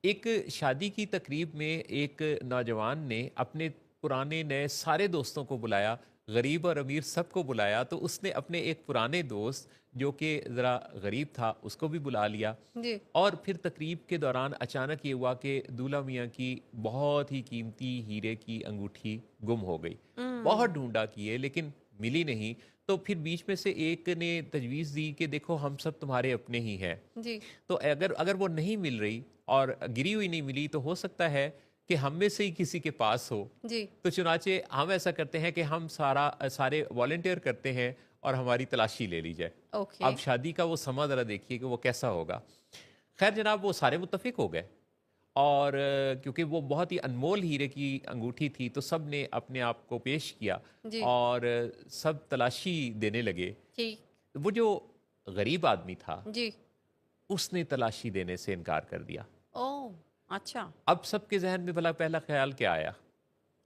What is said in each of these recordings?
ایک شادی کی تقریب میں ایک نوجوان نے اپنے پرانے نئے سارے دوستوں کو بلایا، غریب اور امیر سب کو بلایا، تو اس نے اپنے ایک پرانے دوست جو کہ ذرا غریب تھا اس کو بھی بلا لیا۔ جی۔ اور پھر تقریب کے دوران اچانک یہ ہوا کہ دولہا میاں کی بہت ہی قیمتی ہیرے کی انگوٹھی گم ہو گئی۔ بہت ڈھونڈا کیے لیکن ملی نہیں۔ تو پھر بیچ میں سے ایک نے تجویز دی کہ دیکھو ہم سب تمہارے اپنے ہی ہیں، جی۔ تو اگر وہ نہیں مل رہی اور گری ہوئی نہیں ملی تو ہو سکتا ہے کہ ہم میں سے ہی کسی کے پاس ہو۔ جی۔ تو چنانچہ ہم ایسا کرتے ہیں کہ ہم سارے والنٹیئر کرتے ہیں اور ہماری تلاشی لے لی جائے۔ اوکے۔ اب شادی کا وہ سما ذرا دیکھیے کہ وہ کیسا ہوگا۔ خیر جناب وہ سارے متفق ہو گئے، اور کیونکہ وہ بہت ہی انمول ہیرے کی انگوٹھی تھی تو سب نے اپنے آپ کو پیش کیا جی۔ اور سب تلاشی دینے لگے۔ ٹھیک۔ وہ جو غریب آدمی تھا جی۔ اس نے تلاشی دینے سے انکار کر دیا۔ او اچھا، اب سب کے ذہن میں بھلا پہلا خیال کیا آیا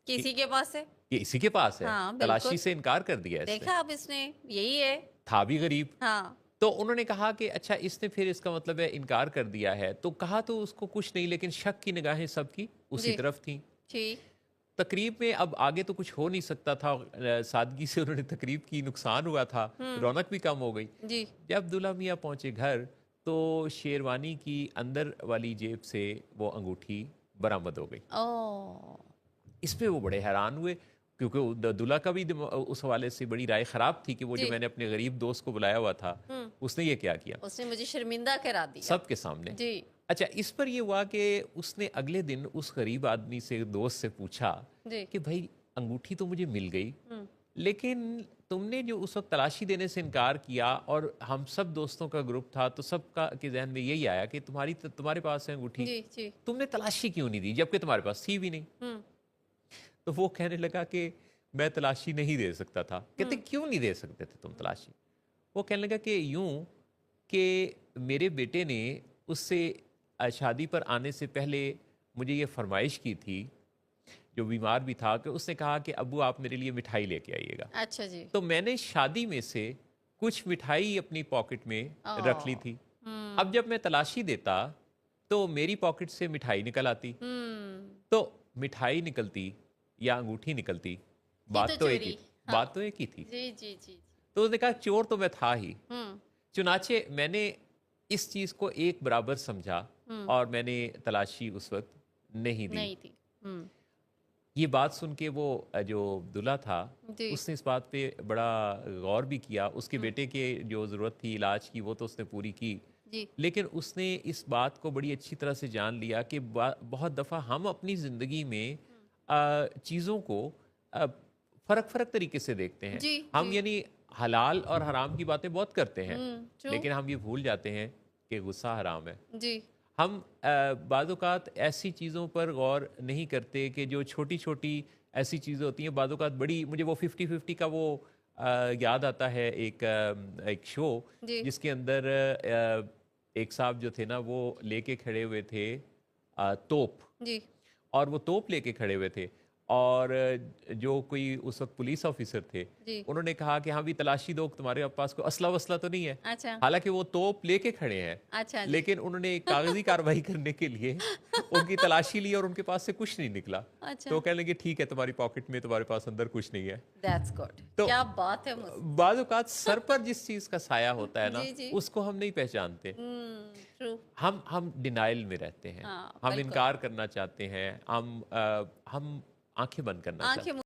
کسی کے پاس ہے؟ کہ اسی کے پاس ہے، ہاں تلاشی بالکل، سے انکار کر دیا اس نے، دیکھا اب اس نے یہی ہے۔ تھا بھی غریب۔ ہاں۔ تو انہوں نے کہا کہ اچھا اس نے پھر اس کا مطلب ہے انکار کر دیا ہے، تو کہا تو اس کو کچھ نہیں، لیکن شک کی نگاہیں سب کی اسی جی۔ طرف تھیں۔ ٹھیک۔ تقریب میں اب آگے تو کچھ ہو نہیں سکتا تھا، سادگی سے انہوں نے تقریب کی، نقصان ہوا تھا، رونق بھی کم ہو گئی۔ جی۔ جب دولہا میاں پہنچے گھر تو شیروانی کی اندر والی جیب سے وہ انگوٹھی برآمد ہو گئی۔ او اس پہ وہ بڑے حیران ہوئے، کیونکہ دولہا کا بھی اس حوالے سے بڑی رائے خراب تھی کہ وہ جو جی۔ میں نے اپنے غریب دوست کو بلایا ہوا تھا اس نے یہ کیا کیا اس نے مجھے شرمندہ کرا دیا سب کے سامنے۔ جی۔ اچھا اس پر یہ ہوا کہ اس نے اگلے دن اس غریب آدمی سے، دوست سے پوچھا جی۔ کہ بھائی انگوٹھی تو مجھے مل گئی، لیکن تم نے جو اس وقت تلاشی دینے سے انکار کیا اور ہم سب دوستوں کا گروپ تھا تو سب کا کے ذہن میں یہی آیا کہ تمہارے پاس ہے انگوٹھی، جی۔ جی۔ تم نے تلاشی کیوں نہیں دی جبکہ تمہارے پاس تھی بھی نہیں؟ تو وہ کہنے لگا کہ میں تلاشی نہیں دے سکتا تھا۔ کہتے کیوں نہیں دے سکتے تھے تم تلاشی؟ وہ کہنے لگا کہ یوں کہ میرے بیٹے نے اس سے شادی پر آنے سے پہلے مجھے یہ فرمائش کی تھی، جو بیمار بھی تھا، کہ اس نے کہا کہ ابو آپ میرے لیے مٹھائی لے کے آئیے گا۔ اچھا جی۔ تو میں نے شادی میں سے کچھ مٹھائی اپنی پاکٹ میں رکھ لی تھی۔ اب جب میں تلاشی دیتا تو میری پاکٹ سے مٹھائی نکل آتی، تو مٹھائی نکلتی یا انگوٹھی نکلتی، بات تو ایک ہی بات تو ایک ہی تھی۔ جی جی جی۔ تو اس نے کہا چور تو میں تھا ہی۔ چنانچہ میں نے اس چیز کو ایک برابر سمجھا اور میں نے تلاشی اس وقت نہیں دی۔ یہ بات سن کے وہ جو دلہا تھا اس نے اس بات پہ بڑا غور بھی کیا، اس کے بیٹے کے جو ضرورت تھی علاج کی وہ تو اس نے پوری کی، لیکن اس نے اس بات کو بڑی اچھی طرح سے جان لیا کہ بہت دفعہ ہم اپنی زندگی میں چیزوں کو فرق طریقے سے دیکھ ہیں۔ ہم یعنی حلال اور حرام کی باتیں بہت کرتے ہیں، لیکن ہم یہ بھول جاتے ہیں کہ غصہ حرام ہے۔ ہم بعض اوقات ایسی چیزوں پر غور نہیں کرتے کہ جو چھوٹی چھوٹی ایسی چیزیں ہوتی ہیں، بعض اوقات بڑی، مجھے وہ 50-50 کا وہ یاد آتا ہے ایک شو جس کے اندر ایک صاحب جو تھے نا وہ لے کے کھڑے ہوئے تھے توپ، اور وہ توپ لے کے کھڑے ہوئے تھے، اور جو کوئی اس وقت پولیس آفیسر تھے انہوں نے کہا کہ ہاں بھی تلاشی دو، تمہارے پاس کوئی اسلحہ وسلح تو نہیں ہے، حالانکہ وہ توپ لے کے کھڑے ہیں، لیکن انہوں نے کاغذی کارروائی کرنے کے لیے ان کی تلاشی لی اور ان کے پاس سے کچھ نہیں نکلا، تو وہ کہنے لگے ٹھیک ہے تمہاری پاکٹ میں، تمہارے پاس اندر کچھ نہیں ہے۔ تو کیا بات ہے، بعض اوقات سر پر جس چیز کا سایہ ہوتا ہے نا اس کو ہم نہیں پہچانتے، ہم ڈینائل میں رہتے ہیں، ہم انکار کرنا چاہتے ہیں، ہم آنکھیں بند کرنا چاہتے ہیں۔